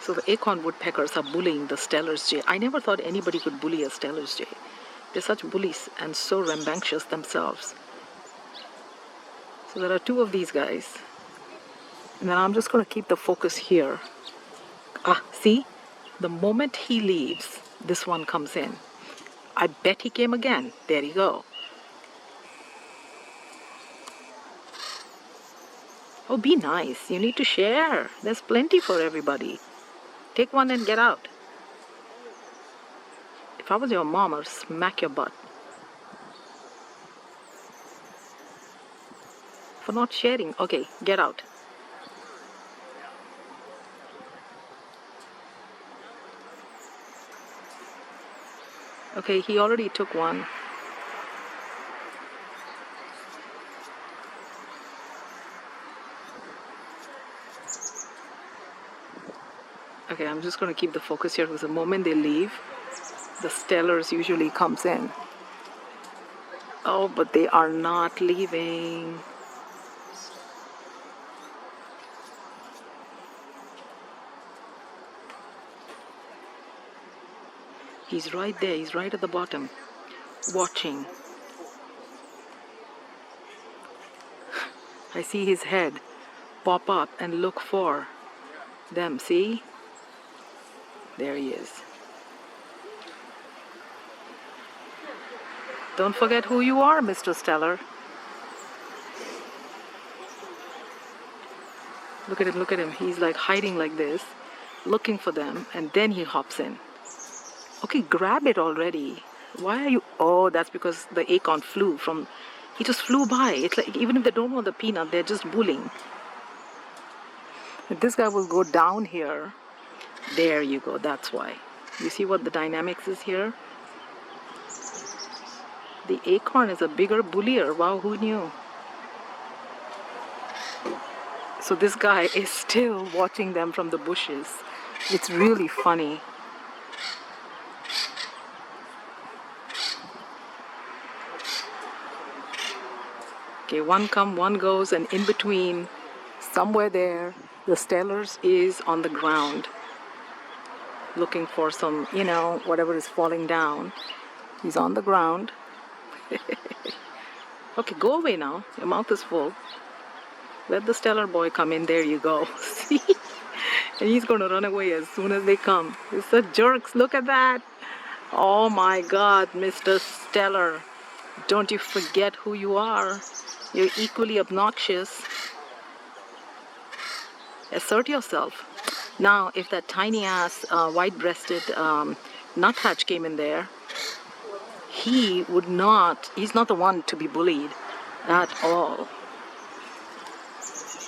So the acorn woodpeckers are bullying the Steller's jay. I never thought anybody could bully a Steller's jay. They're such bullies and so rambunctious themselves. So there are two of these guys. And then I'm just going to keep the focus here. Ah, see? The moment he leaves, this one comes in. I bet he came again. There you go. Oh, be nice. You need to share. There's plenty for everybody. Take one and get out. If I was your mom, I'd smack your butt. For not sharing. Okay, get out. Okay, he already took one. Okay, I'm just going to keep the focus here because the moment they leave, the Steller's usually comes in. Oh, but they are not leaving. He's right there. He's right at the bottom, watching. I see his head pop up and look for them. See? There he is. Don't forget who you are, Mr. Steller. Look at him, look at him. He's like hiding like this, looking for them, and then he hops in. Okay, grab it already. Why are you... Oh, that's because the acorn flew from... He just flew by. It's like, even if they don't want the peanut, they're just bullying. If this guy will go down here, there you go, that's why. You see what the dynamics is here? The acorn is a bigger bullier. Wow, who knew? So this guy is still watching them from the bushes. It's really funny. Okay, one come, one goes, and in between, somewhere there, the Steller's is on the ground, looking for some, you know, whatever is falling down. He's on the ground. Okay, go away now. Your mouth is full. Let the Steller boy come in. There you go. See? And he's going to run away as soon as they come. It's such jerks. Look at that. Oh my God, Mr. Steller. Don't you forget who you are. You're equally obnoxious. Assert yourself. Now, if that tiny ass white-breasted nuthatch came in there, he's not the one to be bullied at all.